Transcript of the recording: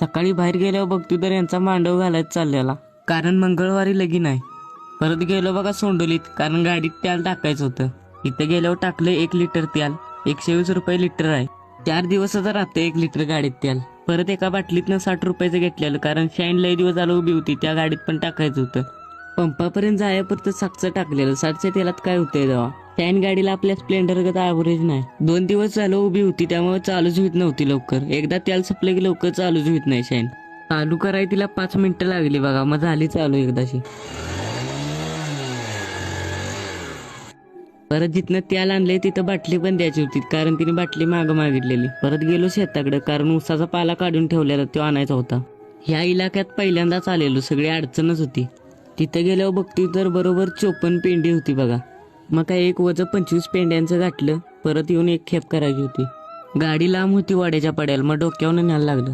सकाळी बाहेर गेल्यावर बघतो तर यांचा मांडव घालायचा चाललेला, कारण मंगळवारी लगीन आहे. परत गेलो बघा सोंडोलीत, कारण गाडीत तेल टाकायचं होतं. इथं गेल्यावर टाकलं 1 लिटर तेल, 120 रुपये लिटर आहे. 4 दिवसाचं राहतं 1 लिटर गाडीत तेल. परत एका बाटलीतनं 60 रुपयाचं घेतलेलं, कारण शाईन लय दिवस झालं उभी होती, त्या गाडीत पण टाकायचं होतं. पंपापर्यंत जायापुरतं साखचं टाकलेलं, 60च्या तेलात काय होतंय तेव्हा. शाईन गाडीला आपल्या स्प्लेंडरगत ॲव्हरेज नाही. 2 दिवस झालं उभी होती, त्यामुळे चालूच होत नव्हती लवकर. एकदा तेल संपलं की लवकर चालूच होत नाही शाईन. चालू करायला तिला 5 मिनिटं लागली बघा, मग झाली चालू एकदाशी. परत जिथनं तेल आणलंय तिथं बाटली पण द्यायची होती, कारण तिने बाटली मागं मागितलेली. परत गेलो शेताकडे, कारण उसाचा पाला काढून ठेवलेला तो आणायचा होता. ह्या इलाक्यात पहिल्यांदाच आलेलो, सगळी अडचणच होती. तिथं गेल्यावर बघतोय तर बरोबर 54 पेंडी होती बघा. मग काय एक वजन 25 पेंड्यांचं घातलं. परत येऊन एक खेप करायची होती. गाडी लांब होती वाड्याच्या पड्याला, मग डोक्यावरून न्यायला लागलं.